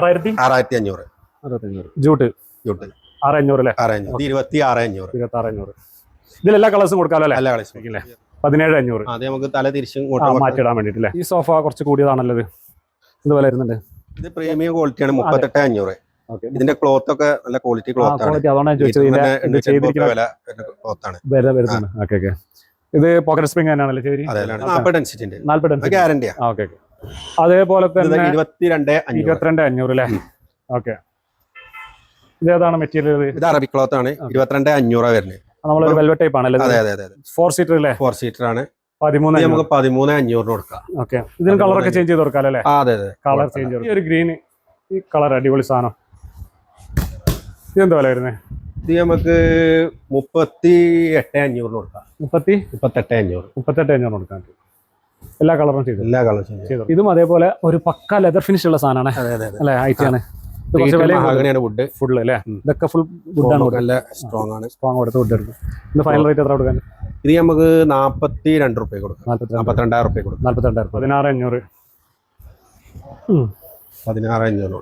6500. Jute jute 6500 അല്ലേ? 26,500. 26,500. ഇതിലെല്ലാ കളേഴ്സും കൊടുക്കാമല്ലോ അല്ലേ? എല്ലാ കളേഴ്സും 17,500. അതെ, നമുക്ക് തല തിരിച്ചും മാറ്റിയിടാൻ വേണ്ടിട്ടല്ലേ? ഈ സോഫ കുറച്ച് കൂടിയതാണല്ലോ ഇത്. ഇത് വില വരുന്നുണ്ട്. ഇത് പ്രീമിയം ക്വാളിറ്റിയാണ്. 38,500. ഇതിന്റെ ക്ലോത്ത് ഒക്കെ നല്ല ക്വാളിറ്റി ക്ലോത്ത് ആണ്. ഇത് പോക്കറ്റ് സ്പ്രിംഗ് തന്നെയാണല്ലേ? അതേപോലെ തന്നെ 22,500 അല്ലേ? ഓക്കെ. ഇതേതാണ് മെറ്റീരിയൽ? ഇത് അറബിക് ക്ലോത്ത് ആണ്. 22,500 വരുന്നത്. നമ്മളൊരു വെൽവെറ്റ് ടൈപ്പ് ആണല്ലേ? അതെ അതെ അതെ. 4 സീറ്റർ അല്ലേ? 4 സീറ്റർ ആണ്. 13,500. നമുക്ക് 13,500 കൊടുക്കാം. ഓക്കെ. ഇതിന് കളറൊക്കെ ചേഞ്ച് ചെയ്ത് കൊടുക്കാം അല്ലേ? അതെ അതെ, കളർ ചേഞ്ച്. ഈ ഒരു ഗ്രീൻ, ഈ കളർ അടിപൊളി സാധനം. ഇതെന്താ വില വരുന്നത്? ഇത് നമുക്ക് 38,500 കൊടുക്കാം. 38,500 കൊടുക്കാം. എല്ലാ കളറും ചെയ്തു. എല്ലാ കളറും ചെയ്തു. ഇതും അതേപോലെ ഒരു പക്ക ലെതർ ഫിനിഷ് ഉള്ള സാധനമാണ് അല്ലേ? ഐറ്റാണ്. വുഡ് ഫുൾ അല്ലേ? ഇതൊക്കെ ഫുൾ വുഡാണ്. നല്ല സ്ട്രോങ് ആണ്. സ്ട്രോങ് കൊടുത്ത് വുഡ് എടുക്കും. ഇത് ഫൈനൽ റേറ്റ് എത്ര കൊടുക്കാൻ? ഇത് നമുക്ക് 42 രൂപ കൊടുക്കാം. 42,000 കൊടുക്കാം. 16,500. 16,500.